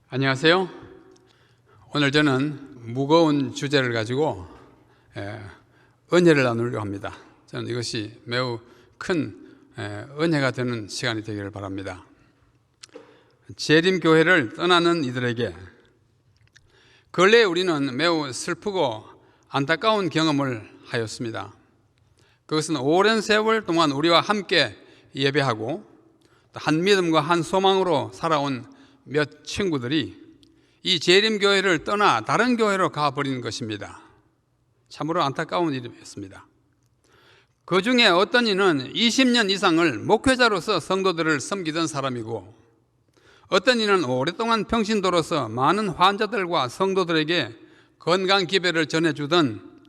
안녕하세요. 오늘 저는 무거운 주제를 가지고 은혜를 나누려고 합니다. 저는 이것이 매우 큰 은혜가 되는 시간이 되기를 바랍니다. 재림교회를 떠나는 이들에게 근래 우리는 매우 슬프고 안타까운 경험을 하였습니다. 그것은 오랜 세월 동안 우리와 함께 예배하고 한 믿음과 한 소망으로 살아온 몇 친구들이 이 재림교회를 떠나 다른 교회로 가버린 것입니다. 참으로 안타까운 일이었습니다. 그 중에 어떤 이는 20년 이상을 목회자로서 성도들을 섬기던 사람이고, 어떤 이는 오랫동안 평신도로서 많은 환자들과 성도들에게 건강 기배를 전해주던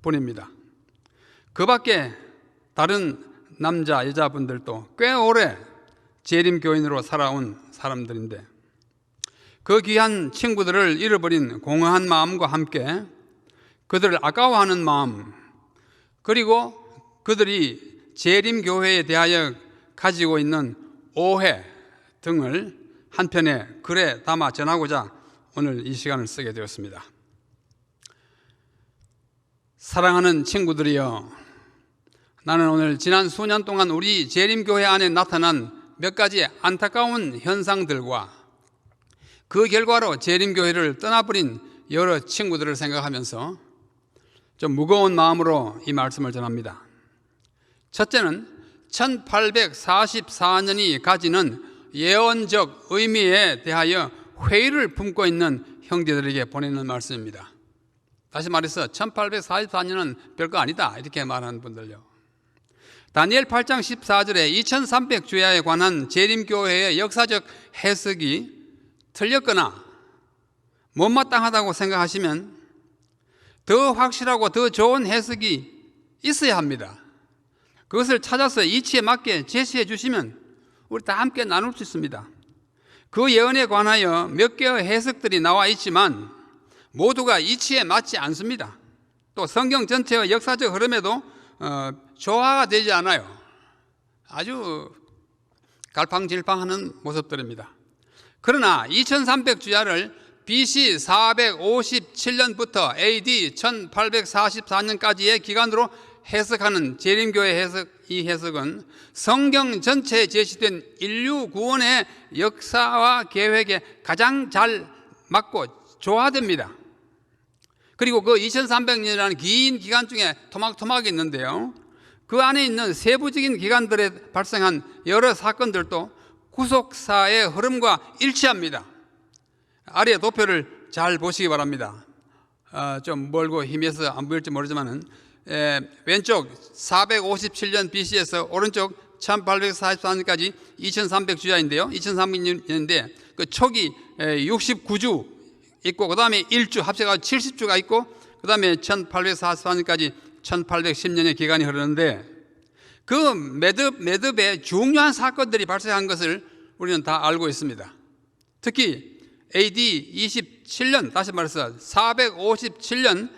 분입니다. 그 밖에 다른 남자, 여자분들도 꽤 오래 재림교인으로 살아온 사람들인데, 그 귀한 친구들을 잃어버린 공허한 마음과 함께 그들을 아까워하는 마음, 그리고 그들이 재림교회에 대하여 가지고 있는 오해 등을 한 편의 글에 담아 전하고자 오늘 이 시간을 쓰게 되었습니다. 사랑하는 친구들이여, 나는 오늘 지난 수년 동안 우리 재림교회 안에 나타난 몇 가지 안타까운 현상들과 그 결과로 재림교회를 떠나버린 여러 친구들을 생각하면서 좀 무거운 마음으로 이 말씀을 전합니다. 첫째는 1844년이 가지는 예언적 의미에 대하여 회의를 품고 있는 형제들에게 보내는 말씀입니다. 다시 말해서 1844년은 별거 아니다 이렇게 말하는 분들요. 다니엘 8장 14절에 2300주야에 관한 재림교회의 역사적 해석이 틀렸거나 못마땅하다고 생각하시면 더 확실하고 더 좋은 해석이 있어야 합니다. 그것을 찾아서 이치에 맞게 제시해 주시면 우리 다 함께 나눌 수 있습니다. 그 예언에 관하여 몇 개의 해석들이 나와 있지만 모두가 이치에 맞지 않습니다. 또 성경 전체의 역사적 흐름에도 조화가 되지 않아요. 아주 갈팡질팡하는 모습들입니다. 그러나 2300주야를 BC 457년부터 AD 1844년까지의 기간으로 해석하는 재림교회 이 해석은 성경 전체에 제시된 인류 구원의 역사와 계획에 가장 잘 맞고 조화됩니다. 그리고 그 2300년이라는 긴 기간 중에 토막토막이 있는데요, 그 안에 있는 세부적인 기간들에 발생한 여러 사건들도 구속사의 흐름과 일치합니다. 아래 도표를 잘 보시기 바랍니다. 좀 멀고 희미해서 안 보일지 모르지만은 왼쪽 457년 BC에서 오른쪽 1844년까지 2300주야인데요. 2300년인데 그 초기 69주 있고, 그 다음에 1주 합쳐가 70주가 있고, 그 다음에 1844년까지 1810년의 기간이 흐르는데, 그 매듭에 중요한 사건들이 발생한 것을 우리는 다 알고 있습니다. 특히 AD 27년, 다시 말해서 457년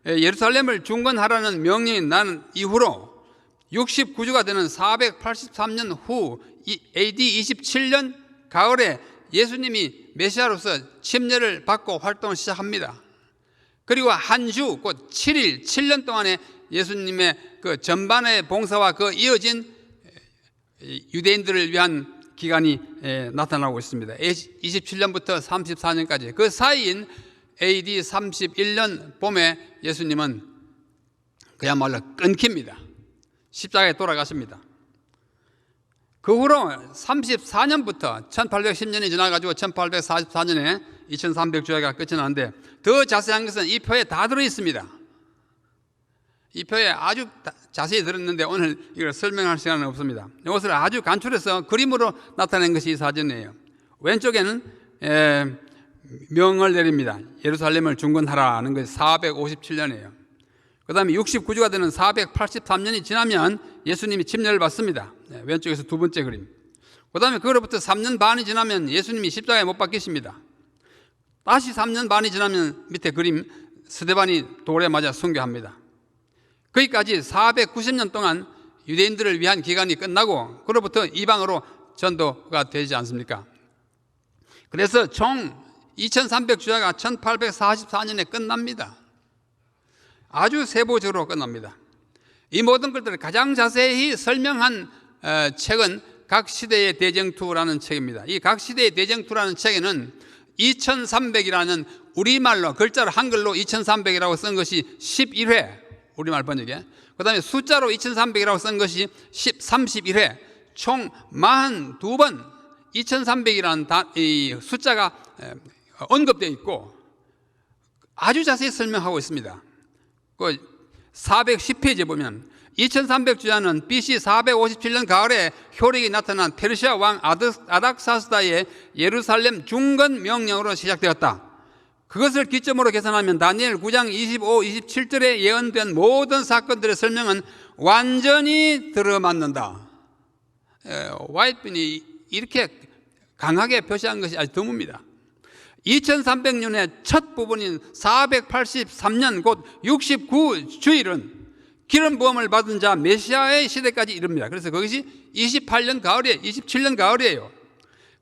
예루살렘을 중건하라는 명령이 난 이후로 69주가 되는 483년 후 AD 27년 가을에 예수님이 메시아로서 침례를 받고 활동을 시작합니다. 그리고 한 주, 곧 7일, 7년 동안에 예수님의 그 전반의 봉사와 그 이어진 유대인들을 위한 기간이 나타나고 있습니다. 27년부터 34년까지 그 사이인 AD 31년 봄에 예수님은 그야말로 끊깁니다. 십자가에 돌아가십니다. 그 후로 34년부터 1810년이 지나가지고 1844년에 2300주야가 끝이 나는데, 더 자세한 것은 이 표에 다 들어있습니다. 이 표에 아주 자세히 들었는데 오늘 이걸 설명할 시간은 없습니다. 이것을 아주 간추려서 그림으로 나타낸 것이 이 사진이에요. 왼쪽에는 명을 내립니다. 예루살렘을 중건하라는 것이 457년이에요. 그 다음에 69주가 되는 483년이 지나면 예수님이 침례를 받습니다. 왼쪽에서 두 번째 그림. 그 다음에 그로부터 3년 반이 지나면 예수님이 십자가에 못 박히십니다. 다시 3년 반이 지나면 밑에 그림, 스데반이 돌에 맞아 순교합니다. 거기까지 490년 동안 유대인들을 위한 기간이 끝나고 그로부터 이방으로 전도가 되지 않습니까? 그래서 총 2300주야가 1844년에 끝납니다. 아주 세부적으로 끝납니다. 이 모든 것들을 가장 자세히 설명한 책은 각 시대의 대쟁투라는 책입니다. 이 각 시대의 대쟁투라는 책에는 2300이라는 우리말로 글자로 한글로 2300이라고 쓴 것이 11회 우리말 번역에, 그 다음에 숫자로 2300이라고 쓴 것이 31회, 총 42번 2300이라는 이 숫자가 언급되어 있고 아주 자세히 설명하고 있습니다. 그 410페이지에 보면 2300주야는 BC 457년 가을에 효력이 나타난 페르시아 왕 아닥사스다의 예루살렘 중건 명령으로 시작되었다. 그것을 기점으로 계산하면 다니엘 9장 25, 27절에 예언된 모든 사건들의 설명은 완전히 들어맞는다. 와이트빈이 이렇게 강하게 표시한 것이 아주 드뭅니다. 2300년의 첫 부분인 483년 곧 69주일은 기름 부음을 받은 자 메시아의 시대까지 이릅니다. 그래서 그것이 28년 가을에 27년 가을이에요.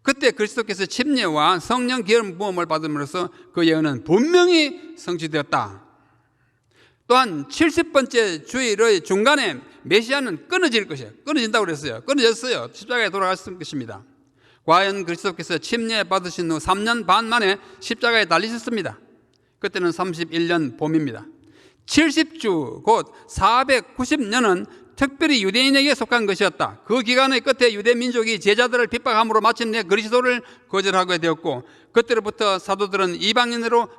그때 그리스도께서 침례와 성령 기름 부음을 받음으로써 그 예언은 분명히 성취되었다. 또한 70번째 주일의 중간에 메시아는 끊어질 것이에요. 끊어진다고 그랬어요. 끊어졌어요. 십자가에 돌아갔을 것입니다. 과연 그리스도께서 침례 받으신 후 3년 반 만에 십자가에 달리셨습니다. 그때는 31년 봄입니다. 70주 곧 490년은 특별히 유대인에게 속한 것이었다. 그 기간의 끝에 유대 민족이 제자들을 핍박함으로 마침내 그리스도를 거절하게 되었고, 그때로부터 사도들은 이방인으로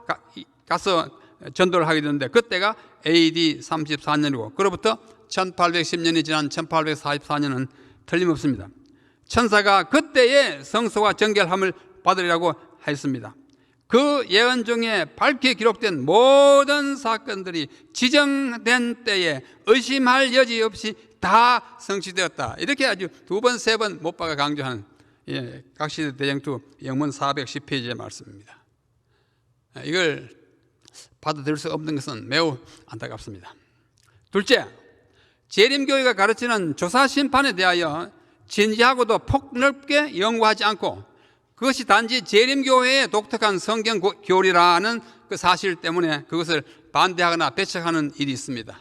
가서 전도를 하게 되는데 그때가 AD 34년이고 그로부터 1810년이 지난 1844년은 틀림없습니다. 천사가 그때의 성소와 정결함을 받으리라고 했습니다. 그 예언 중에 밝게 기록된 모든 사건들이 지정된 때에 의심할 여지 없이 다 성취되었다. 이렇게 아주 두 번, 세 번 못 박아 강조하는 각 시대 대쟁투 영문 410페이지의 말씀입니다. 이걸 받아들일 수 없는 것은 매우 안타깝습니다. 둘째, 재림교회가 가르치는 조사 심판에 대하여 진지하고도 폭넓게 연구하지 않고 그것이 단지 재림교회의 독특한 성경 교리라는 그 사실 때문에 그것을 반대하거나 배척하는 일이 있습니다.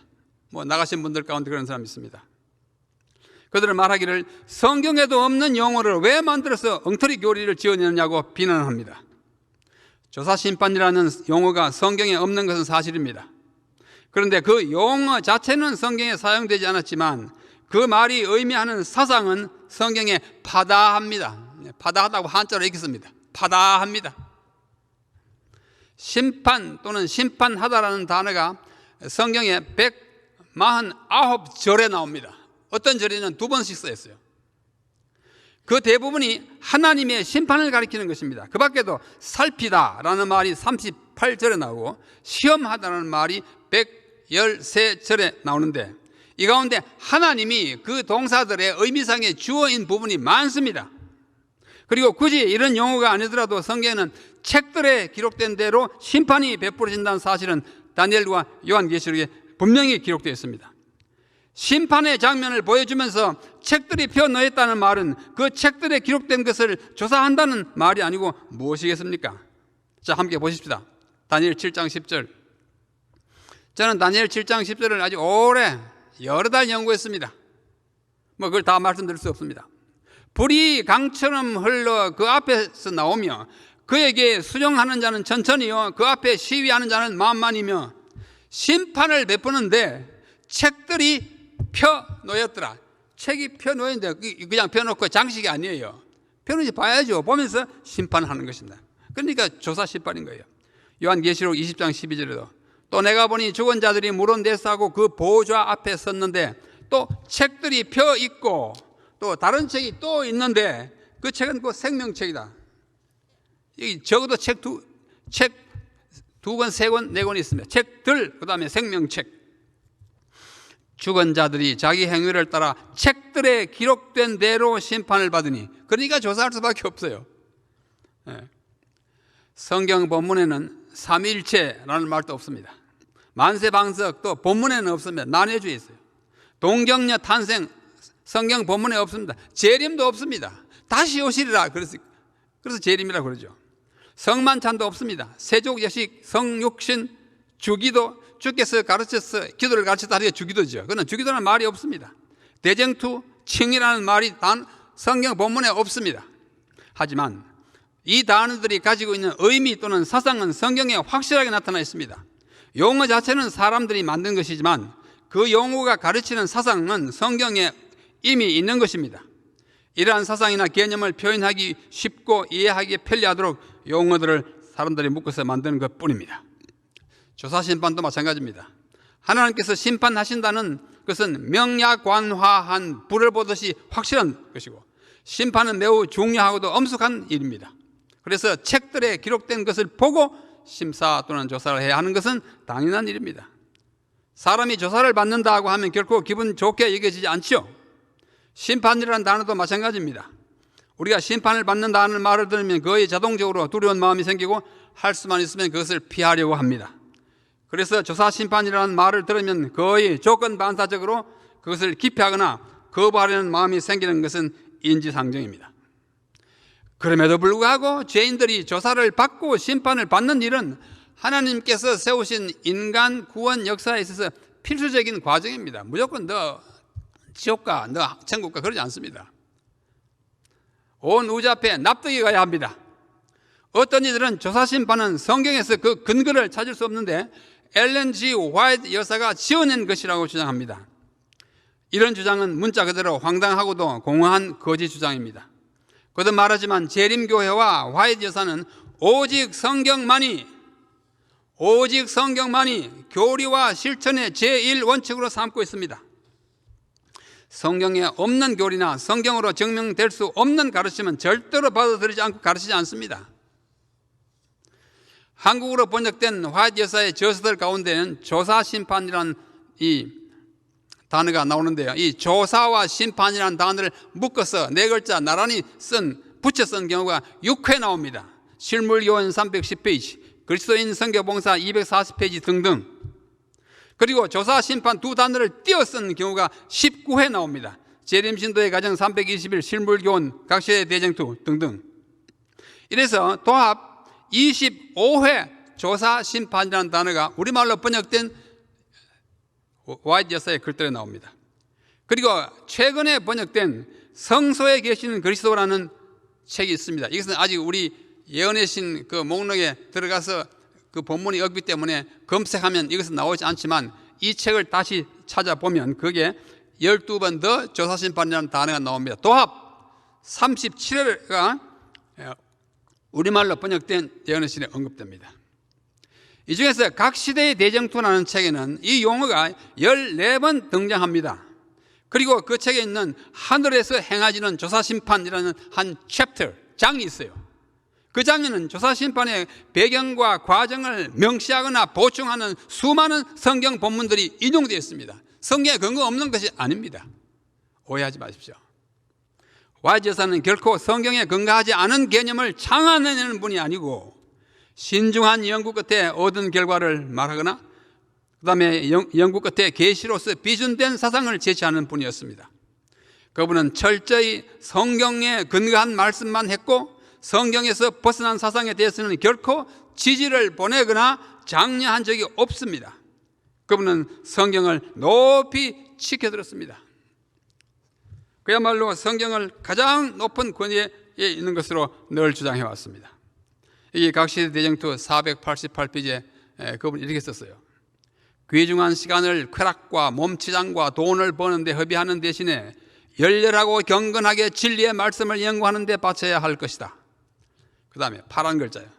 나가신 분들 가운데 그런 사람이 있습니다. 그들은 말하기를 성경에도 없는 용어를 왜 만들어서 엉터리 교리를 지어내느냐고 비난합니다. 조사심판이라는 용어가 성경에 없는 것은 사실입니다. 그런데 그 용어 자체는 성경에 사용되지 않았지만 그 말이 의미하는 사상은 성경에 파다합니다. 파다하다고 한자로 읽겠습니다. 파다합니다. 심판 또는 심판하다라는 단어가 성경에 149절에 나옵니다. 어떤 절에는 두 번씩 쓰였어요. 그 대부분이 하나님의 심판을 가리키는 것입니다. 그 밖에도 살피다라는 말이 38절에 나오고 시험하다라는 말이 113절에 나오는데 이 가운데 하나님이 그 동사들의 의미상의 주어인 부분이 많습니다. 그리고 굳이 이런 용어가 아니더라도 성경에는 책들에 기록된 대로 심판이 베풀어진다는 사실은 다니엘과 요한계시록에 분명히 기록되어 있습니다. 심판의 장면을 보여주면서 책들이 펴놓였다는 말은 그 책들에 기록된 것을 조사한다는 말이 아니고 무엇이겠습니까? 자, 함께 보십시다. 다니엘 7장 10절. 저는 다니엘 7장 10절을 아주 오래 여러 달 연구했습니다. 그걸 다 말씀드릴 수 없습니다. 불이 강처럼 흘러 그 앞에서 나오며 그에게 수종하는 자는 천천히요 그 앞에 시위하는 자는 만만이며 심판을 베푸는데 책들이 펴놓였더라. 책이 펴놓였는데 그냥 펴놓고 장식이 아니에요. 펴놓지 봐야죠. 보면서 심판하는 것입니다. 그러니까 조사 심판인 거예요. 요한계시록 20장 12절에도 또 내가 보니 죽은 자들이 물은 데싸고 그 보좌 앞에 섰는데 또 책들이 펴 있고 또 다른 책이 또 있는데 그 책은 그 생명책이다. 여기 적어도 책 두 권, 세 권, 네 권이 있습니다. 책들, 그 다음에 생명책. 죽은 자들이 자기 행위를 따라 책들에 기록된 대로 심판을 받으니 그러니까 조사할 수밖에 없어요. 성경 본문에는 삼위일체라는 말도 없습니다. 만세방석도 본문에는 없습니다. 난해주에 있어요. 동정녀 탄생 성경 본문에 없습니다. 재림도 없습니다. 다시 오시리라. 그래서 재림이라고 그러죠. 성만찬도 없습니다. 세족예식, 성육신, 주기도, 주께서 가르쳐서 기도를 가르쳤다 하니까 주기도죠. 그러나 주기도라는 말이 없습니다. 대쟁투, 칭이라는 말이 단 성경 본문에 없습니다. 하지만 이 단어들이 가지고 있는 의미 또는 사상은 성경에 확실하게 나타나 있습니다. 용어 자체는 사람들이 만든 것이지만 그 용어가 가르치는 사상은 성경에 이미 있는 것입니다. 이러한 사상이나 개념을 표현하기 쉽고 이해하기 편리하도록 용어들을 사람들이 묶어서 만드는 것뿐입니다. 조사심판도 마찬가지입니다. 하나님께서 심판하신다는 것은 명야관화한 불을 보듯이 확실한 것이고, 심판은 매우 중요하고도 엄숙한 일입니다. 그래서 책들에 기록된 것을 보고 심사 또는 조사를 해야 하는 것은 당연한 일입니다. 사람이 조사를 받는다고 하면 결코 기분 좋게 여겨지지 않죠. 심판이라는 단어도 마찬가지입니다. 우리가 심판을 받는다는 말을 들으면 거의 자동적으로 두려운 마음이 생기고 할 수만 있으면 그것을 피하려고 합니다. 그래서 조사심판이라는 말을 들으면 거의 조건반사적으로 그것을 기피하거나 거부하려는 마음이 생기는 것은 인지상정입니다. 그럼에도 불구하고 죄인들이 조사를 받고 심판을 받는 일은 하나님께서 세우신 인간 구원 역사에 있어서 필수적인 과정입니다. 무조건 너 지옥가, 너 천국가 그러지 않습니다. 온 우주 앞에 납득이 가야 합니다. 어떤 이들은 조사심판은 성경에서 그 근거를 찾을 수 없는데 엘렌 G. 화이트 여사가 지어낸 것이라고 주장합니다. 이런 주장은 문자 그대로 황당하고도 공허한 거짓 주장입니다. 거듭 말하지만 재림교회와 화이트 여사는 오직 성경만이 교리와 실천의 제1원칙으로 삼고 있습니다. 성경에 없는 교리나 성경으로 증명될 수 없는 가르침은 절대로 받아들이지 않고 가르치지 않습니다. 한국어로 번역된 화이트 여사의 저서들 가운데는 조사심판이라는 이 단어가 나오는데요. 이 조사와 심판이라는 단어를 묶어서 네 글자 나란히 붙여 쓴 경우가 6회 나옵니다. 실물요원 310페이지, 그리스도인 선교봉사 240페이지 등등. 그리고 조사, 심판 두 단어를 띄어 쓴 경우가 19회 나옵니다. 재림신도의 가정 321, 실물교원, 각시의 대쟁투 등등. 이래서 도합 25회 조사, 심판이라는 단어가 우리말로 번역된 화이트 여사의 글들에 나옵니다. 그리고 최근에 번역된 성소에 계시는 그리스도라는 책이 있습니다. 이것은 아직 우리 예언의 신 그 목록에 들어가서 그 본문이 없기 때문에 검색하면 이것은 나오지 않지만 이 책을 다시 찾아보면 그게 12번 더 조사심판이라는 단어가 나옵니다. 도합 37회가 우리말로 번역된 예언의 신에 언급됩니다. 이 중에서 각 시대의 대쟁투라는 책에는 이 용어가 14번 등장합니다. 그리고 그 책에 있는 하늘에서 행하지는 조사심판이라는 한 챕터, 장이 있어요. 그 장에는 조사심판의 배경과 과정을 명시하거나 보충하는 수많은 성경 본문들이 인용되어 있습니다. 성경에 근거 없는 것이 아닙니다. 오해하지 마십시오. 화이트 여사는 결코 성경에 근거하지 않은 개념을 창안해내는 분이 아니고 신중한 연구 끝에 얻은 결과를 말하거나 그 다음에 연구 끝에 계시로서 비준된 사상을 제시하는 분이었습니다. 그분은 철저히 성경에 근거한 말씀만 했고 성경에서 벗어난 사상에 대해서는 결코 지지를 보내거나 장려한 적이 없습니다. 그분은 성경을 높이 지켜들었습니다. 그야말로 성경을 가장 높은 권위에 있는 것으로 늘 주장해 왔습니다. 이게 각시대 대쟁투 488페이지에 그분이 이렇게 썼어요. 귀중한 시간을 쾌락과 몸치장과 돈을 버는 데 허비하는 대신에 열렬하고 경건하게 진리의 말씀을 연구하는 데 바쳐야 할 것이다. 그 다음에 파란 글자예요.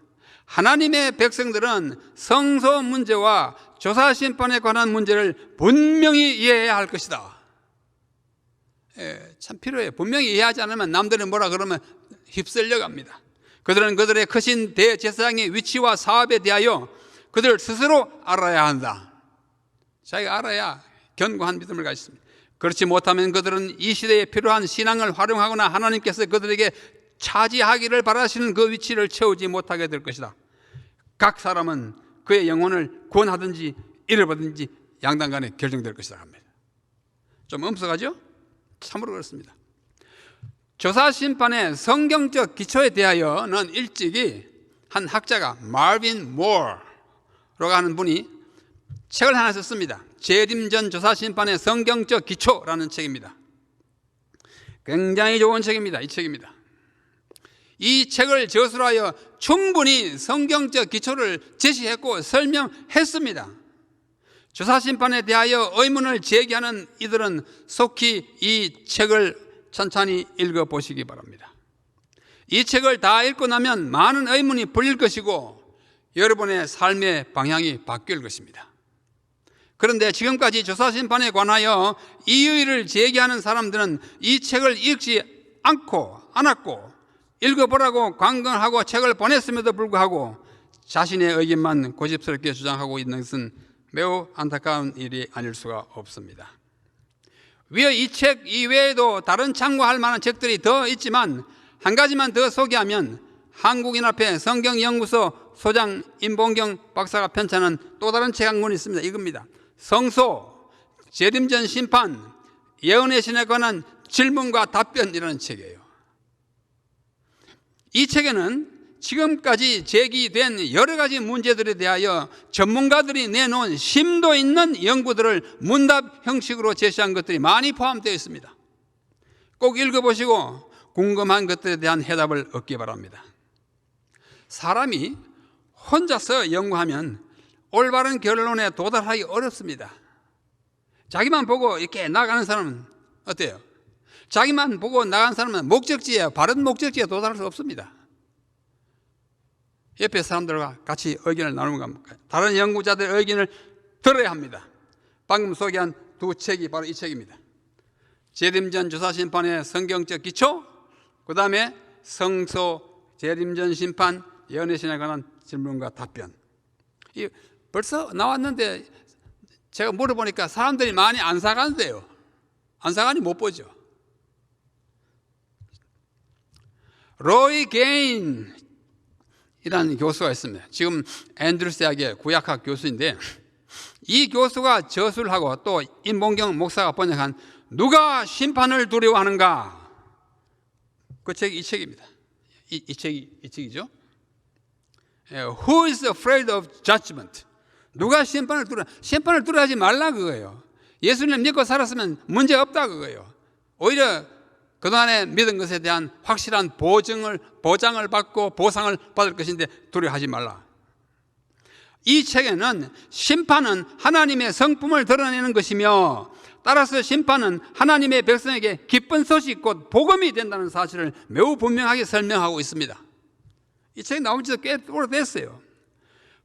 하나님의 백성들은 성소 문제와 조사심판에 관한 문제를 분명히 이해해야 할 것이다. 참 필요해요. 분명히 이해하지 않으면 남들이 뭐라 그러면 휩쓸려 갑니다. 그들은 그들의 크신 대제사장의 위치와 사업에 대하여 그들 스스로 알아야 한다. 자기가 알아야 견고한 믿음을 가졌습니다. 그렇지 못하면 그들은 이 시대에 필요한 신앙을 활용하거나 하나님께서 그들에게 차지하기를 바라시는 그 위치를 채우지 못하게 될 것이다. 각 사람은 그의 영혼을 구원하든지 잃어버든지 양당간에 결정될 것이다 합니다. 좀 엄석하죠? 참으로 그렇습니다. 조사심판의 성경적 기초에 대하여는 일찍이 한 학자가 마빈 모어라고 하는 분이 책을 하나 썼습니다. 재림전 조사심판의 성경적 기초라는 책입니다. 굉장히 좋은 책입니다. 이 책입니다. 이 책을 저술하여 충분히 성경적 기초를 제시했고 설명했습니다. 조사심판에 대하여 의문을 제기하는 이들은 속히 이 책을 천천히 읽어보시기 바랍니다. 이 책을 다 읽고 나면 많은 의문이 풀릴 것이고 여러분의 삶의 방향이 바뀔 것입니다. 그런데 지금까지 조사심판에 관하여 이의를 제기하는 사람들은 이 책을 읽지 않았고 읽어보라고 강권하고 책을 보냈음에도 불구하고 자신의 의견만 고집스럽게 주장하고 있는 것은 매우 안타까운 일이 아닐 수가 없습니다. 위에 이 책 이외에도 다른 참고할 만한 책들이 더 있지만 한 가지만 더 소개하면 한국인합회 성경연구소 소장 임봉경 박사가 편찬한 또 다른 책 한 권이 있습니다. 이겁니다. 성소, 재림전 심판, 예언의 신에 관한 질문과 답변이라는 책이에요. 이 책에는 지금까지 제기된 여러 가지 문제들에 대하여 전문가들이 내놓은 심도 있는 연구들을 문답 형식으로 제시한 것들이 많이 포함되어 있습니다. 꼭 읽어보시고 궁금한 것들에 대한 해답을 얻기 바랍니다. 사람이 혼자서 연구하면 올바른 결론에 도달하기 어렵습니다. 자기만 보고 이렇게 나가는 사람은 어때요? 자기만 보고 나간 사람은 목적지에, 바른 목적지에 도달할 수 없습니다. 옆에 사람들과 같이 의견을 나누는 겁니다. 다른 연구자들의 의견을 들어야 합니다. 방금 소개한 두 책이 바로 이 책입니다. 재림전 조사심판의 성경적 기초, 그 다음에 성소, 재림전 심판, 예언의 신에 관한 질문과 답변. 벌써 나왔는데 제가 물어보니까 사람들이 많이 안 사간대요. 안 사가니 못 보죠. 로이 게인이라는 교수가 있습니다. 지금 앤드루스 대학의 구약학 교수인데 이 교수가 저술하고 또 임봉경 목사가 번역한 누가 심판을 두려워하는가, 그 책이 이 책입니다. 이 책이죠. Who is afraid of judgment? 누가 심판을 두려워하지 말라 그거예요. 예수님 믿고 살았으면 문제 없다 그거예요. 오히려 그동안에 믿은 것에 대한 확실한 보장을 받고 보상을 받을 것인데 두려워하지 말라. 이 책에는 심판은 하나님의 성품을 드러내는 것이며 따라서 심판은 하나님의 백성에게 기쁜 소식 곧 복음이 된다는 사실을 매우 분명하게 설명하고 있습니다. 이 책이 나온 지 꽤 오래됐어요.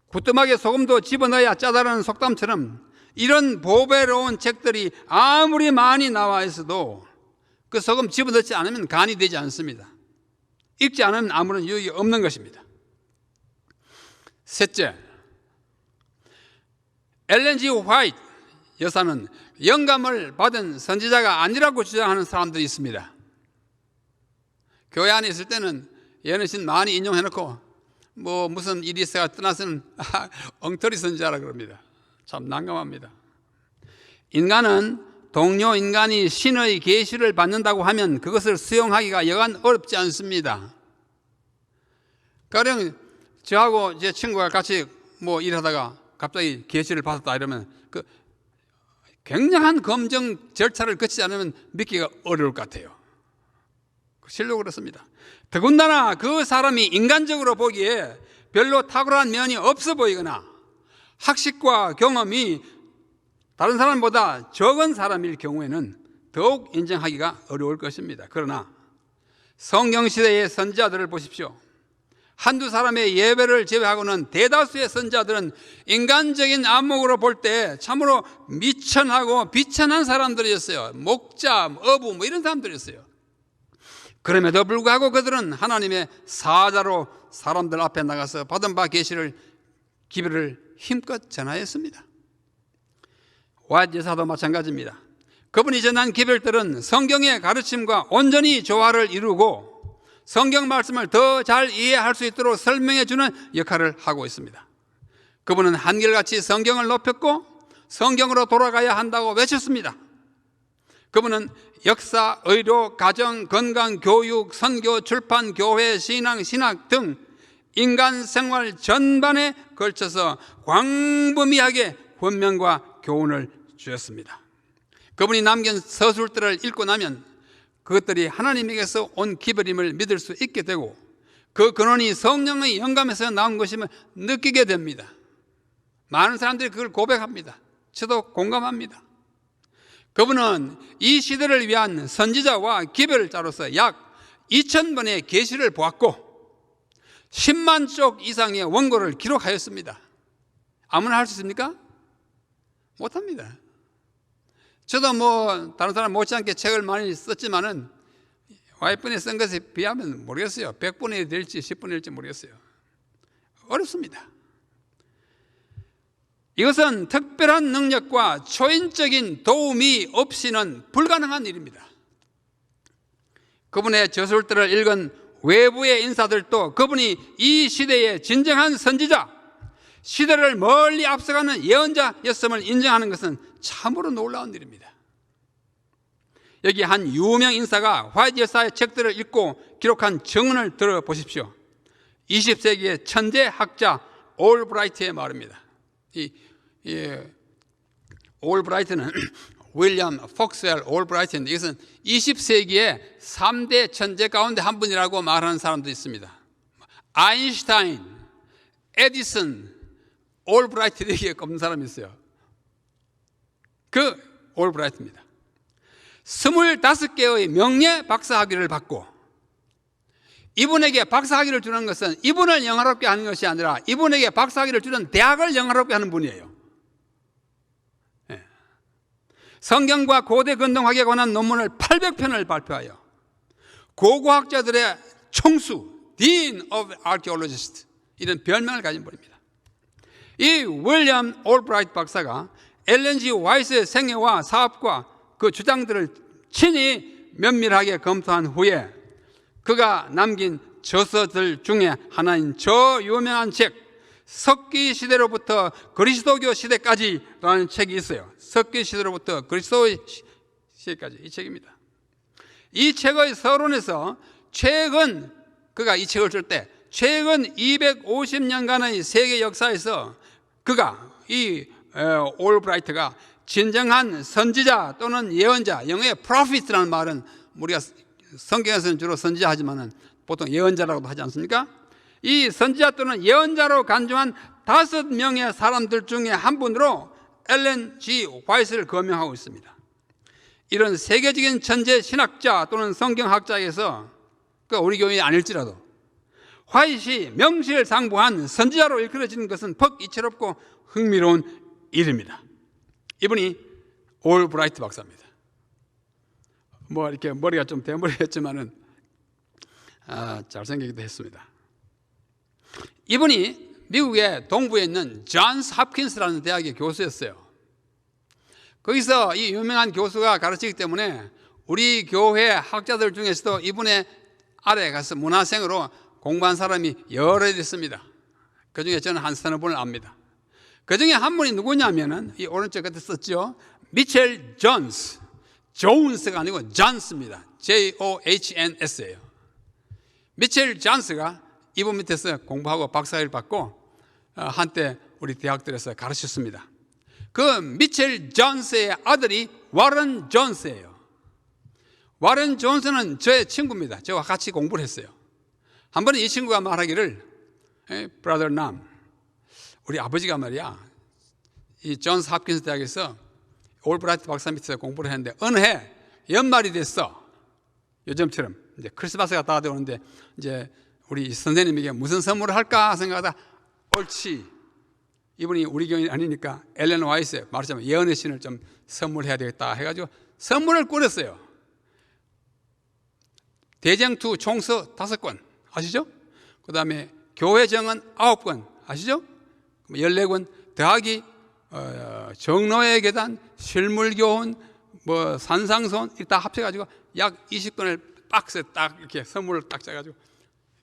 구뚜막에 소금도 집어넣어야 짜다라는 속담처럼 이런 보배로운 책들이 아무리 많이 나와 있어도 그 소금 집어넣지 않으면 간이 되지 않습니다. 읽지 않으면 아무런 유익이 없는 것입니다. 셋째, 엘렌 G. 화이트 여사는 영감을 받은 선지자가 아니라고 주장하는 사람들이 있습니다. 교회 안에 있을 때는 예언의 신 많이 인용해놓고 무슨 일이 있어야 떠나서는 엉터리 선지자라 그럽니다. 참 난감합니다. 인간은 동료 인간이 신의 계시를 받는다고 하면 그것을 수용하기가 여간 어렵지 않습니다. 가령 저하고 제 친구가 같이 일하다가 갑자기 계시를 받았다 이러면 그 굉장한 검증 절차를 거치지 않으면 믿기가 어려울 것 같아요. 실로 그렇습니다. 더군다나 그 사람이 인간적으로 보기에 별로 탁월한 면이 없어 보이거나 학식과 경험이 다른 사람보다 적은 사람일 경우에는 더욱 인정하기가 어려울 것입니다. 그러나 성경시대의 선지자들을 보십시오. 한두 사람의 예배를 제외하고는 대다수의 선지자들은 인간적인 안목으로 볼 때 참으로 미천하고 비천한 사람들이었어요. 목자, 어부 이런 사람들이었어요. 그럼에도 불구하고 그들은 하나님의 사자로 사람들 앞에 나가서 받은 바 계시를 기별을 힘껏 전하였습니다. 화이트 여사도 마찬가지입니다. 그분이 전한 기별들은 성경의 가르침과 온전히 조화를 이루고 성경 말씀을 더 잘 이해할 수 있도록 설명해 주는 역할을 하고 있습니다. 그분은 한결같이 성경을 높였고 성경으로 돌아가야 한다고 외쳤습니다. 그분은 역사, 의료, 가정, 건강, 교육, 선교, 출판, 교회, 신앙, 신학 등 인간 생활 전반에 걸쳐서 광범위하게 권면과 교훈을 주셨습니다. 그분이 남긴 서술들을 읽고 나면 그것들이 하나님에게서 온 기별임을 믿을 수 있게 되고 그 근원이 성령의 영감에서 나온 것임을 느끼게 됩니다. 많은 사람들이 그걸 고백합니다. 저도 공감합니다. 그분은 이 시대를 위한 선지자와 기별자로서 약 2000번의 계시를 보았고 10만 쪽 이상의 원고를 기록하였습니다. 아무나 할 수 있습니까? 못합니다. 저도 뭐 다른 사람 못지않게 책을 많이 썼지만은 와이프니 쓴 것에 비하면 모르겠어요. 100분의 1이 될지 10분의 1일지 모르겠어요. 어렵습니다. 이것은 특별한 능력과 초인적인 도움이 없이는 불가능한 일입니다. 그분의 저술들을 읽은 외부의 인사들도 그분이 이 시대의 진정한 선지자, 시대를 멀리 앞서가는 예언자였음을 인정하는 것은 참으로 놀라운 일입니다. 여기 한 유명 인사가 화이트 여사의 책들을 읽고 기록한 증언을 들어보십시오. 20세기의 천재 학자 올브라이트의 말입니다. 이 올브라이트는 윌리엄 폭스웰 올브라이트인데 이것은 20세기의 3대 천재 가운데 한 분이라고 말하는 사람도 있습니다. 아인슈타인, 에디슨, 올브라이트에게 없는 사람이 있어요. 그 올브라이트입니다. 25개의 명예 박사학위를 받고 이분에게 박사학위를 주는 것은 이분을 영화롭게 하는 것이 아니라 이분에게 박사학위를 주는 대학을 영화롭게 하는 분이에요. 성경과 고대 근동학에 관한 논문을 800편을 발표하여 고고학자들의 총수, Dean of Archaeologists 이런 별명을 가진 분입니다. 이 윌리엄 올브라이트 박사가 엘렌 G 화이트의 생애와 사업과 그 주장들을 친히 면밀하게 검토한 후에 그가 남긴 저서들 중에 하나인 저 유명한 책 석기 시대로부터 그리스도교 시대까지라는 책이 있어요. 석기 시대로부터 그리스도 시대까지 이 책입니다. 이 책의 서론에서 그가 이 책을 쓸 때 최근 250년간의 세계 역사에서 그가 이 올브라이트가 진정한 선지자 또는 예언자, 영어의 prophet라는 말은 우리가 성경에서는 주로 선지자 하지만은 보통 예언자라고도 하지 않습니까? 이 선지자 또는 예언자로 간주한 5명의 사람들 중에 한 분으로 엘렌 G 화이트를 거명하고 있습니다. 이런 세계적인 천재 신학자 또는 성경학자에서 우리 교회에 아닐지라도 화이트이 명실상부한 선지자로 일컬어지는 것은 퍽 이채롭고 흥미로운 일입니다. 이분이 올브라이트 박사입니다. 뭐 이렇게 머리가 좀 대머리였지만은 잘생기기도 했습니다. 이분이 미국의 동부에 있는 존스 홉킨스라는 대학의 교수였어요. 거기서 이 유명한 교수가 가르치기 때문에 우리 교회 학자들 중에서도 이분의 아래 가서 문화생으로 공부한 사람이 여러 있습니다. 그 중에 저는 한 서너 분을 압니다. 그 중에 한 분이 누구냐면은 이 오른쪽 끝에 썼죠. 미첼 존스. 존스가 아니고 존스입니다. JOHNS예요. 미첼 존스가 이분 밑에서 공부하고 박사학위를 받고 한때 우리 대학들에서 가르쳤습니다. 그 미첼 존스의 아들이 워런 존스예요. 워런 존스는 저의 친구입니다. 저와 같이 공부를 했어요. 한 번은 이 친구가 말하기를 Brother Nam, 우리 아버지가 말이야 이 존스 홉킨스 대학에서 올브라이트 박사 밑에서 공부를 했는데 어느 해 연말이 됐어. 요즘처럼 이제 크리스마스가 다가오는데 이제 우리 선생님에게 무슨 선물을 할까 생각하다 옳지, 이분이 우리 교인이 아니니까 엘렌 화이트 말하자면 예언의 신을 좀 선물해야 되겠다 해가지고 선물을 꾸렸어요. 대쟁투 총서 5권 아시죠? 그 다음에 교회정은 9권 아시죠? 14권 더하기 정로의 계단, 실물교훈, 뭐 산상손 다 합쳐가지고 약 20권을 박스에 딱 이렇게 선물을 딱 짜가지고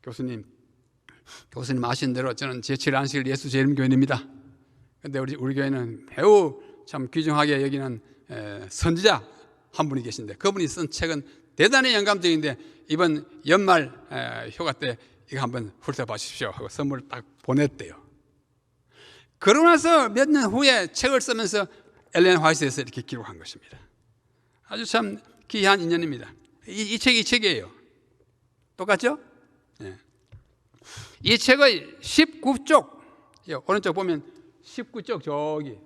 교수님 아시는 대로 저는 제7안식일 예수 재림교인입니다. 그런데 우리 교회는 매우 참 귀중하게 여기는 선지자 한 분이 계신데 그분이 쓴 책은 대단히 영감적인데 이번 연말 휴가 때 이거 한번 훑어보십시오 하고 선물을 딱 보냈대요. 그러고 나서 몇 년 후에 책을 쓰면서 엘렌 화이트에서 이렇게 기록한 것입니다. 아주 참 귀한 인연입니다. 이 책이에요. 똑같죠? 네. 이 책의 19쪽, 오른쪽 보면 19쪽 저기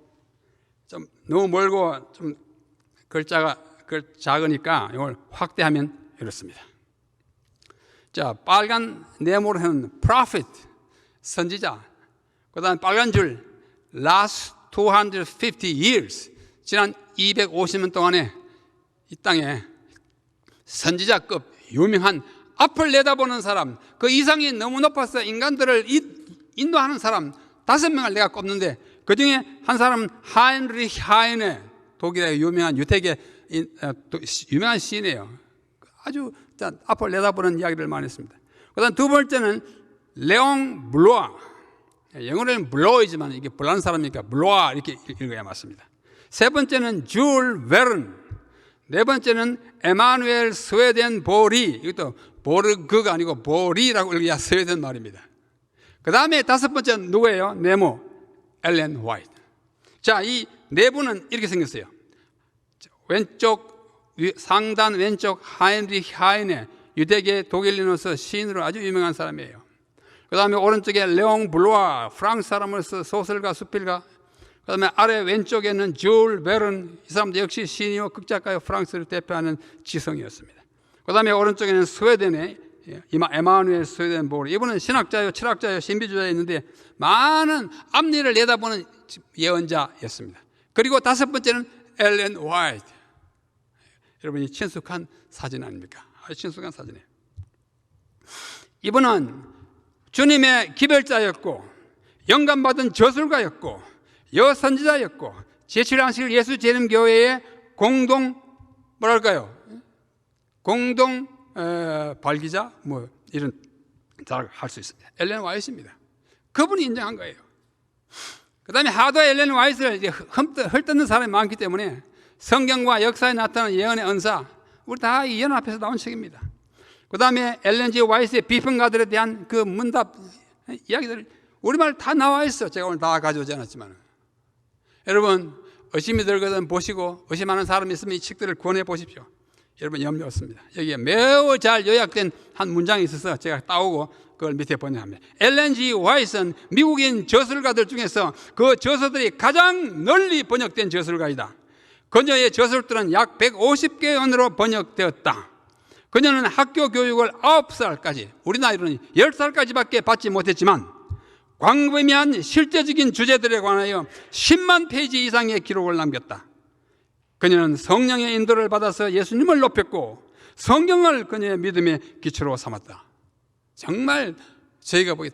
좀 너무 멀고 좀 글자가 작으니까 이걸 확대하면 이렇습니다. 자, 빨간 네모로 하는 prophet, 선지자. 그 다음에 빨간 줄 last 250 years, 지난 250년 동안에 이 땅에 선지자급 유명한 앞을 내다보는 사람, 그 이상이 너무 높아서 인간들을 인도하는 사람 5명을 내가 꼽는데, 그 중에 한 사람은 하인리히 하이네, 독일의 유명한 유태계 유명한 시인이에요. 아주 앞을 내다보는 이야기를 많이 했습니다. 그 다음 두 번째는 레옹 블루아, 영어로는 블로이지만 이게 블란 사람이니까 블루아 이렇게 읽어야 맞습니다. 세 번째는 줄 베른, 네 번째는 에마누엘 스웨덴 보리, 이것도 보르그가 아니고 보리라고 읽어야 스웨덴 말입니다. 그 다음에 다섯 번째는 누구예요? 네모, 엘렌 화이트. 자, 이 네 분은 이렇게 생겼어요. 왼쪽, 상단 왼쪽 하인리히 하이네, 유대계 독일인으로서 시인으로 아주 유명한 사람이에요. 그 다음에 오른쪽에 레옹 블루아, 프랑스 사람으로서 소설가, 수필가. 그 다음에 아래 왼쪽에는 줄 베른, 이 사람도 역시 시인이요 극작가요, 프랑스를 대표하는 지성이었습니다. 그 다음에 오른쪽에는 스웨덴의 에마누엘 스웨덴 보리, 이분은 신학자요, 철학자요, 신비주의자였는데 많은 앞일을 내다보는 예언자였습니다. 그리고 다섯 번째는 엘렌 화이트. 여러분이 친숙한 사진 아닙니까? 아주 친숙한 사진이에요. 이분은 주님의 기별자였고 영감받은 저술가였고 여선지자였고 제7안식 예수 재림교회의 공동 발기자 뭐 이런 잘 할 수 있습니다. 엘렌 화이트입니다. 그분이 인정한 거예요. 그 다음에 하도 엘렌 화이트를 이제 헐뜯는 사람이 많기 때문에 성경과 역사에 나타나는 예언의 은사, 우리 다 이 연합해서 나온 책입니다. 그 다음에 엘렌 G 화이트의 비평가들에 대한 그 문답 이야기들 우리말 다 나와 있어. 제가 오늘 다 가져오지 않았지만, 여러분 의심이 들거든 보시고, 의심하는 사람이 있으면 이 책들을 권해 보십시오. 여러분 염려 없습니다. 여기에 매우 잘 요약된 한 문장이 있어서 제가 따오고 그걸 밑에 번역합니다. 엘렌 G 화이트는 미국인 저술가들 중에서 그 저서들이 가장 널리 번역된 저술가이다. 그녀의 저술들은 약 150개 언어로 번역되었다. 그녀는 학교 교육을 9살까지, 우리 나이로는 10살까지밖에 받지 못했지만 광범위한 실제적인 주제들에 관하여 10만 페이지 이상의 기록을 남겼다. 그녀는 성령의 인도를 받아서 예수님을 높였고 성경을 그녀의 믿음의 기초로 삼았다. 정말 저희가 보기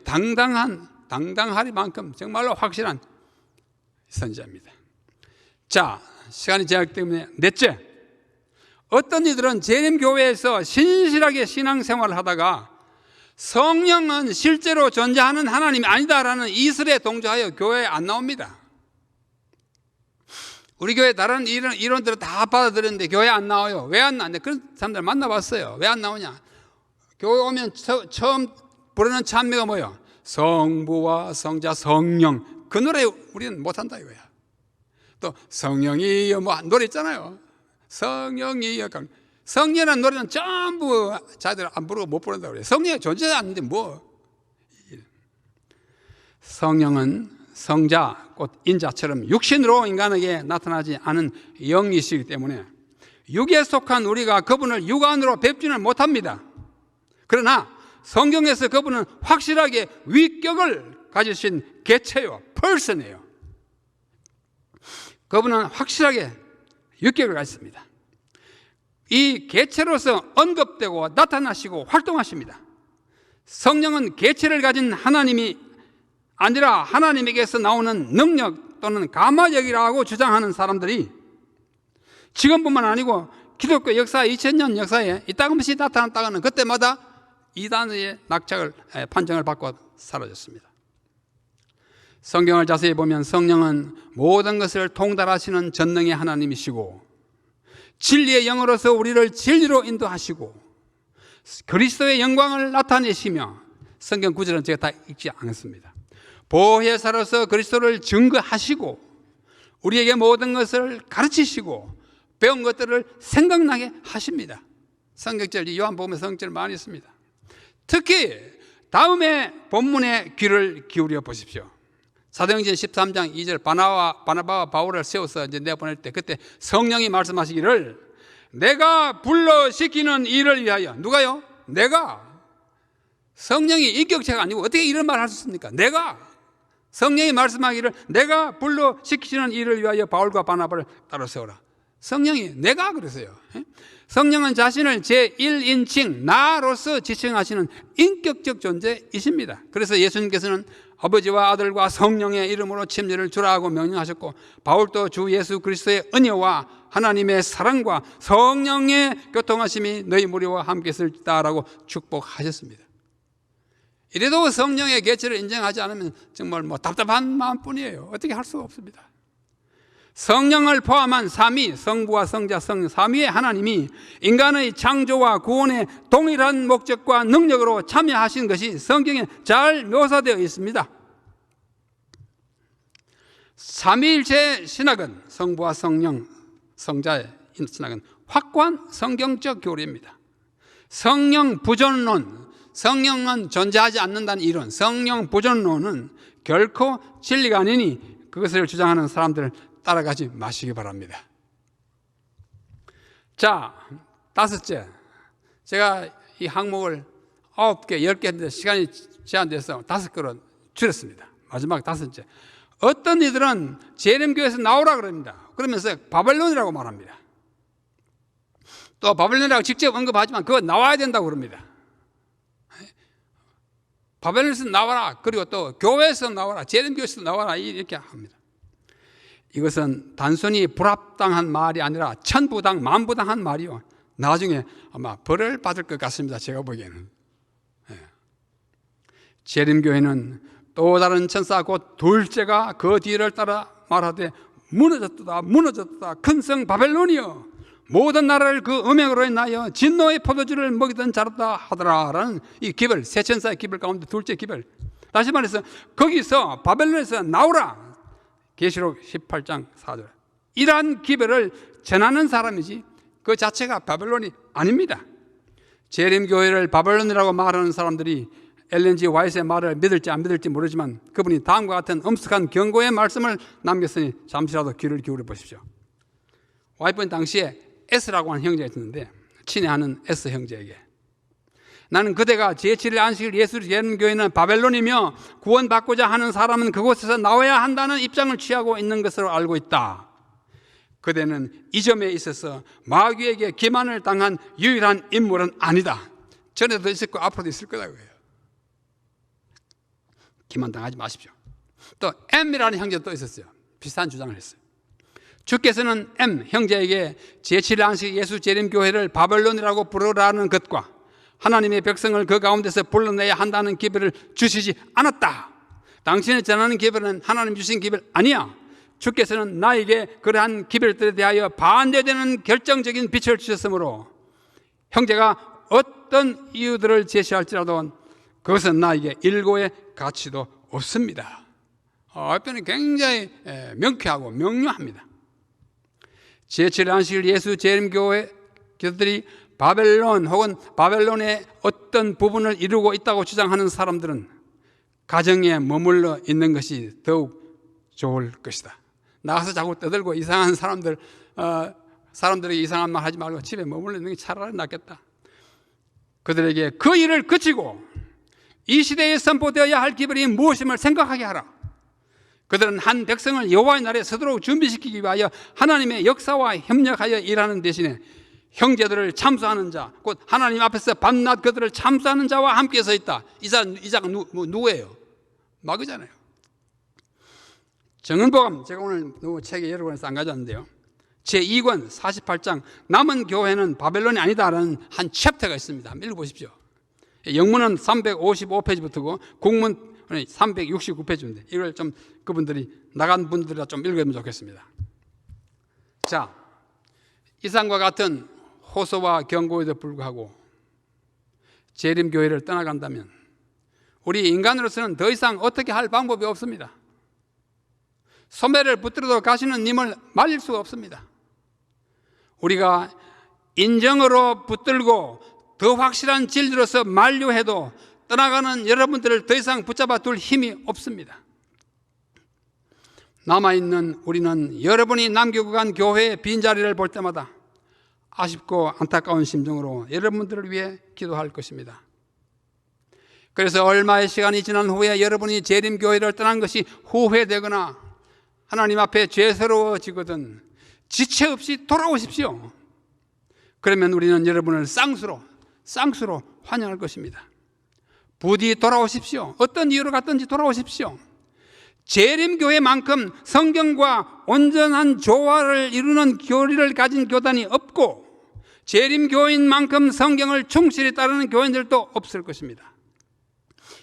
당당하리만큼 정말로 확실한 선지자입니다. 자, 시간이 제약 때문에 넷째, 어떤 이들은 재림교회에서 신실하게 신앙생활을 하다가 성령은 실제로 존재하는 하나님이 아니다라는 이설에 동조하여 교회에 안 나옵니다. 우리 교회 다른 이론들은 다 받아들였는데 교회에 안 나와요. 왜 안 나오냐? 그런 사람들 만나봤어요. 왜 안 나오냐? 교회 오면 처음 부르는 찬미가 뭐예요? 성부와 성자 성령. 그 노래 우리는 못한다 이거야. 또 성령이여 뭐 노래 있잖아요. 성령이여. 성령이라는 노래는 전부 자들 안 부르고 못 부른다고 그래요. 성령이 존재하지 않는데 뭐. 성령은 성자 곧 인자처럼 육신으로 인간에게 나타나지 않은 영이시기 때문에 육에 속한 우리가 그분을 육안으로 뵙지는 못합니다. 그러나 성경에서 그분은 확실하게 위격을 가지신 개체요, person이에요. 그분은 확실하게 위격을 가졌습니다. 이 개체로서 언급되고 나타나시고 활동하십니다. 성령은 개체를 가진 하나님이 아니라 하나님에게서 나오는 능력 또는 감화력이라고 주장하는 사람들이 지금뿐만 아니고 기독교 역사 2000년 역사에 이따금씩 나타났다가는 그때마다 이단의 낙착을 판정을 받고 사라졌습니다. 성경을 자세히 보면 성령은 모든 것을 통달하시는 전능의 하나님이시고 진리의 영으로서 우리를 진리로 인도하시고 그리스도의 영광을 나타내시며 성경 구절은 제가 다 읽지 않았습니다. 보혜사로서 그리스도를 증거하시고 우리에게 모든 것을 가르치시고 배운 것들을 생각나게 하십니다. 성경절, 요한복음에 성경절 많이 있습니다. 특히 다음에 본문에 귀를 기울여 보십시오. 사도행전 13장 2절 바나바와 바울을 세워서 이제 내보낼 때 그때 성령이 말씀하시기를 내가 불러시키는 일을 위하여. 누가요? 내가. 성령이 인격체가 아니고 어떻게 이런 말을 할 수 있습니까? 내가. 성령이 말씀하기를 내가 불러시키는 일을 위하여 바울과 바나바를 따로 세우라. 성령이 내가 그랬어요. 성령은 자신을 제1인칭 나로서 지칭하시는 인격적 존재이십니다. 그래서 예수님께서는 아버지와 아들과 성령의 이름으로 침례를 주라 하고 명령하셨고 바울도 주 예수 그리스도의 은혜와 하나님의 사랑과 성령의 교통하심이 너희 무리와 함께 있을지다라고 축복하셨습니다. 이래도 성령의 계체를 인정하지 않으면 정말 답답한 마음뿐이에요. 어떻게 할 수가 없습니다. 성령을 포함한 삼위, 성부와 성자, 성령, 삼위의 하나님이 인간의 창조와 구원의 동일한 목적과 능력으로 참여하신 것이 성경에 잘 묘사되어 있습니다. 삼위일체 신학은 성부와 성령, 성자의 신학은 확고한 성경적 교리입니다. 성령 부존론, 성령은 존재하지 않는다는 이론, 성령 부존론은 결코 진리가 아니니 그것을 주장하는 사람들을 따라가지 마시기 바랍니다. 자, 다섯째. 제가 이 항목을 9개, 10개 했는데 시간이 제한돼서 5개로 줄였습니다. 마지막 다섯째. 어떤 이들은 재림교회에서 나오라 그럽니다. 그러면서 바벨론이라고 말합니다. 또 바벨론이라고 직접 언급하지만 그거 나와야 된다고 그럽니다. 바벨론에서 나와라. 그리고 또 교회에서 나와라. 재림교회에서 나와라. 이렇게 합니다. 이것은 단순히 불합당한 말이 아니라 천부당, 만부당한 말이요. 나중에 아마 벌을 받을 것 같습니다. 제가 보기에는. 재림교회는 또 다른 천사 곧 둘째가 그 뒤를 따라 말하되 무너졌다 무너졌다 큰 성 바벨론이여 모든 나라를 그 음행으로 인하여 진노의 포도주를 먹이던 자랐다 하더라라는 이 기별, 세 천사의 기별 가운데 둘째 기별. 다시 말해서 거기서 바벨론에서 나오라. 계시록 18장 4절. 이러한 기별을 전하는 사람이지 그 자체가 바벨론이 아닙니다. 재림교회를 바벨론이라고 말하는 사람들이 엘렌 G 화이트의 말을 믿을지 안 믿을지 모르지만 그분이 다음과 같은 엄숙한 경고의 말씀을 남겼으니 잠시라도 귀를 기울여 보십시오. 화이트는 당시에 S라고 하는 형제가 있었는데 친애하는 S 형제에게 나는 그대가 제7일 안식일 예수 재림교회는 바벨론이며 구원받고자 하는 사람은 그곳에서 나와야 한다는 입장을 취하고 있는 것으로 알고 있다. 그대는 이 점에 있어서 마귀에게 기만을 당한 유일한 인물은 아니다. 전에도 있었고 앞으로도 있을 거라고 해요. 기만당하지 마십시오. 또 M이라는 형제도 또 있었어요. 비슷한 주장을 했어요. 주께서는 M 형제에게 제7일 안식 예수 재림교회를 바벨론이라고 부르라는 것과 하나님의 백성을 그 가운데서 불러내야 한다는 기별을 주시지 않았다. 당신이 전하는 기별은 하나님 주신 기별 아니야. 주께서는 나에게 그러한 기별들에 대하여 반대되는 결정적인 빛을 주셨으므로 형제가 어떤 이유들을 제시할지라도 그것은 나에게 일고의 가치도 없습니다. 앞에는 굉장히 명쾌하고 명료합니다. 제7일 안식일 예수 재림교회 교들이 바벨론 혹은 바벨론의 어떤 부분을 이루고 있다고 주장하는 사람들은 가정에 머물러 있는 것이 더욱 좋을 것이다. 나가서 자꾸 떠들고 이상한 사람들에게 이상한 말 하지 말고 집에 머물러 있는 게 차라리 낫겠다. 그들에게 그 일을 그치고 이 시대에 선포되어야 할 기별이 무엇임을 생각하게 하라. 그들은 한 백성을 여호와의 날에 서도록 준비시키기 위하여 하나님의 역사와 협력하여 일하는 대신에 형제들을 참수하는 자, 곧 하나님 앞에서 밤낮 그들을 참수하는 자와 함께 서 있다. 이 자가 누구예요? 마귀잖아요. 정은보감, 제가 오늘 책에 여러 권에서 안 가져왔는데요. 제2권 48장 남은 교회는 바벨론이 아니다라는 한 챕터가 있습니다. 한번 읽어보십시오. 영문은 355페이지부터고 국문 369페이지인데 이걸 좀 그분들이 나간 분들이라 좀 읽으면 좋겠습니다. 자, 이상과 같은 호소와 경고에도 불구하고 재림교회를 떠나간다면 우리 인간으로서는 더 이상 어떻게 할 방법이 없습니다. 소매를 붙들어도 가시는 님을 말릴 수가 없습니다. 우리가 인정으로 붙들고 더 확실한 진리로서 만류해도 떠나가는 여러분들을 더 이상 붙잡아 둘 힘이 없습니다. 남아있는 우리는 여러분이 남기고 간 교회의 빈자리를 볼 때마다 아쉽고 안타까운 심정으로 여러분들을 위해 기도할 것입니다. 그래서 얼마의 시간이 지난 후에 여러분이 재림교회를 떠난 것이 후회되거나 하나님 앞에 죄스러워지거든 지체 없이 돌아오십시오. 그러면 우리는 여러분을 쌍수로 환영할 것입니다. 부디 돌아오십시오. 어떤 이유로 갔든지 돌아오십시오. 재림교회만큼 성경과 온전한 조화를 이루는 교리를 가진 교단이 없고 재림교인만큼 성경을 충실히 따르는 교인들도 없을 것입니다.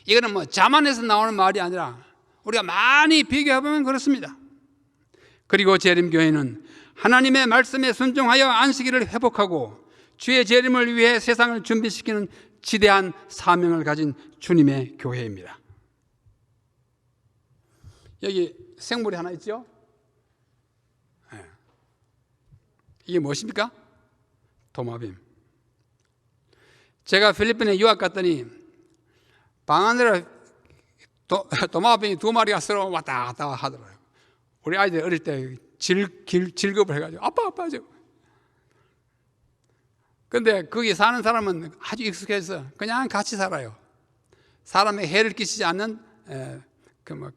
이거는 뭐 자만에서 나오는 말이 아니라 우리가 많이 비교해보면 그렇습니다. 그리고 재림교회는 하나님의 말씀에 순종하여 안식일을 회복하고 주의 재림을 위해 세상을 준비시키는 지대한 사명을 가진 주님의 교회입니다. 여기 생물이 하나 있죠? 이게 무엇입니까? 도마뱀. 제가 필리핀에 유학 갔더니 방 안으로 도마뱀이 2마리가 서로 왔다 갔다 하더라고요. 우리 아이들 어릴 때 즐겁을 해가지고 아빠 하죠. 근데 거기 사는 사람은 아주 익숙해서 그냥 같이 살아요. 사람에 해를 끼치지 않는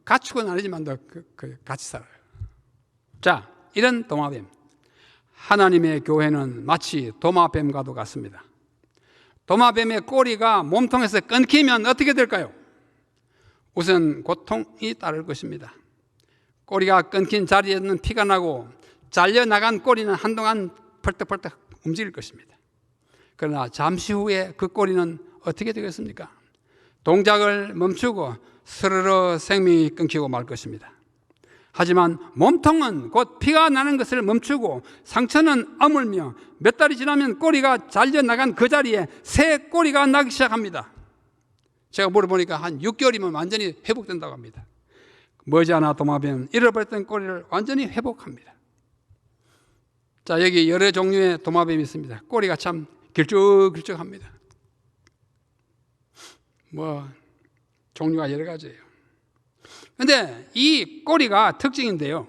가축은 아니지만 같이 살아요. 자, 이런 도마뱀. 하나님의 교회는 마치 도마뱀과도 같습니다. 도마뱀의 꼬리가 몸통에서 끊기면 어떻게 될까요? 우선 고통이 따를 것입니다. 꼬리가 끊긴 자리에는 피가 나고 잘려나간 꼬리는 한동안 펄떡펄떡 움직일 것입니다. 그러나 잠시 후에 그 꼬리는 어떻게 되겠습니까? 동작을 멈추고 스르르 생명이 끊기고 말 것입니다. 하지만 몸통은 곧 피가 나는 것을 멈추고 상처는 아물며 몇 달이 지나면 꼬리가 잘려나간 그 자리에 새 꼬리가 나기 시작합니다. 제가 물어보니까 한 6개월이면 완전히 회복된다고 합니다. 머지않아 도마뱀은 잃어버렸던 꼬리를 완전히 회복합니다. 자, 여기 여러 종류의 도마뱀이 있습니다. 꼬리가 참 길쭉길쭉합니다. 종류가 여러 가지예요. 그런데 이 꼬리가 특징인데요.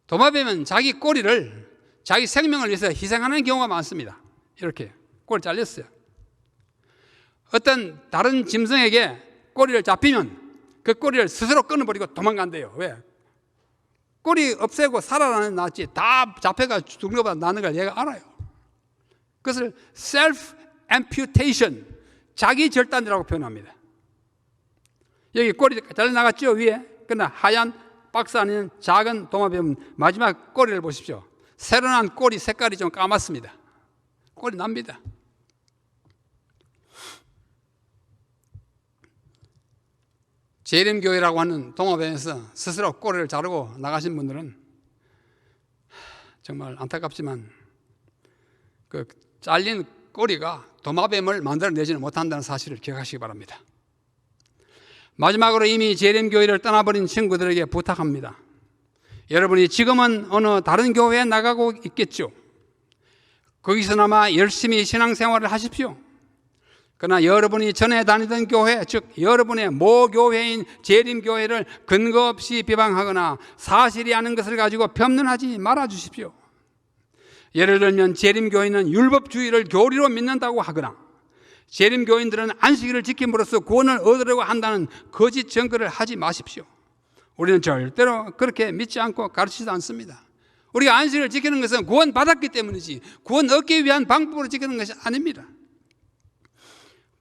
도마뱀은 자기 꼬리를 자기 생명을 위해서 희생하는 경우가 많습니다. 이렇게 꼬리 잘렸어요. 어떤 다른 짐승에게 꼬리를 잡히면 그 꼬리를 스스로 끊어버리고 도망간대요. 왜? 꼬리 없애고 살아나는 낫지 다 잡혀가 죽는 것보다 나는 걸 얘가 알아요. 그것을 self-amputation, 자기 절단이라고 표현합니다. 여기 꼬리 잘려나갔죠, 위에. 그러나 하얀 박스 안에는 작은 도마뱀 마지막 꼬리를 보십시오. 새로 난 꼬리 색깔이 좀 까맣습니다. 꼬리 납니다. 재림교회라고 하는 도마뱀에서 스스로 꼬리를 자르고 나가신 분들은 정말 안타깝지만 그 잘린 꼬리가 도마뱀을 만들어내지는 못한다는 사실을 기억하시기 바랍니다. 마지막으로 이미 재림교회를 떠나버린 친구들에게 부탁합니다. 여러분이 지금은 어느 다른 교회에 나가고 있겠죠. 거기서나마 열심히 신앙생활을 하십시오. 그러나 여러분이 전에 다니던 교회, 즉 여러분의 모교회인 재림교회를 근거 없이 비방하거나 사실이 아닌 것을 가지고 변론하지 말아주십시오. 예를 들면 재림교회는 율법주의를 교리로 믿는다고 하거나 재림교인들은 안식일을 지킴으로써 구원을 얻으려고 한다는 거짓 증거를 하지 마십시오. 우리는 절대로 그렇게 믿지 않고 가르치지도 않습니다. 우리가 안식일을 지키는 것은 구원 받았기 때문이지 구원 얻기 위한 방법으로 지키는 것이 아닙니다.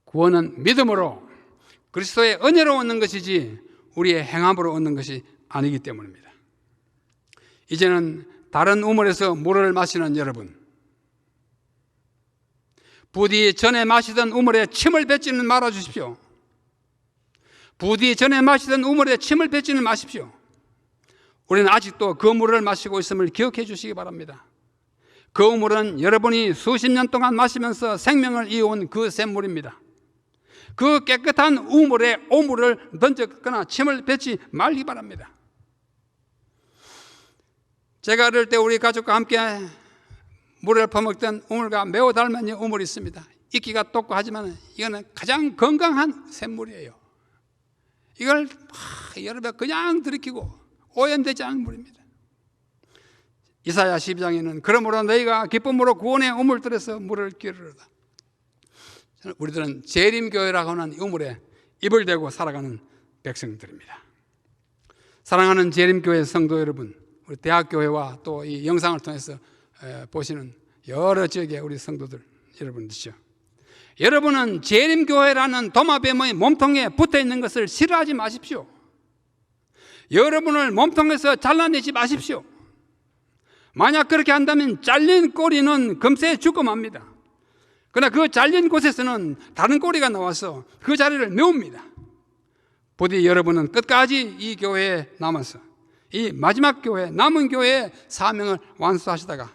구원은 믿음으로 그리스도의 은혜로 얻는 것이지 우리의 행함으로 얻는 것이 아니기 때문입니다. 이제는 다른 우물에서 물을 마시는 여러분, 부디 전에 마시던 우물에 침을 뱉지는 말아주십시오. 부디 전에 마시던 우물에 침을 뱉지는 마십시오. 우리는 아직도 그 물을 마시고 있음을 기억해 주시기 바랍니다. 그 우물은 여러분이 수십 년 동안 마시면서 생명을 이어온 그 샘물입니다. 그 깨끗한 우물에 오물을 던졌거나 침을 뱉지 말기 바랍니다. 제가 어릴 때 우리 가족과 함께 물을 퍼먹던 우물과 매우 닮은 우물이 있습니다. 이끼가 떴고 하지만 이거는 가장 건강한 샘물이에요. 이걸 여러 배 그냥 들이키고 오염되지 않은 물입니다. 이사야 12장에는 그러므로 너희가 기쁨으로 구원의 우물들에서 물을 기르르다. 우리들은 재림교회라고 하는 우물에 입을 대고 살아가는 백성들입니다. 사랑하는 재림교회 성도 여러분, 우리 대학교회와 또 이 영상을 통해서 보시는 여러 지역의 우리 성도들 여러분들이죠. 여러분은 재림교회라는 도마뱀의 몸통에 붙어있는 것을 싫어하지 마십시오. 여러분을 몸통에서 잘라내지 마십시오. 만약 그렇게 한다면 잘린 꼬리는 금세 죽고 맙니다. 그러나 그 잘린 곳에서는 다른 꼬리가 나와서 그 자리를 메웁니다. 부디 여러분은 끝까지 이 교회에 남아서 이 마지막 교회, 남은 교회의 사명을 완수하시다가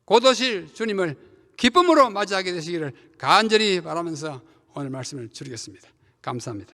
곧 오실 주님을 기쁨으로 맞이하게 되시기를 간절히 바라면서 오늘 말씀을 줄이겠습니다. 감사합니다.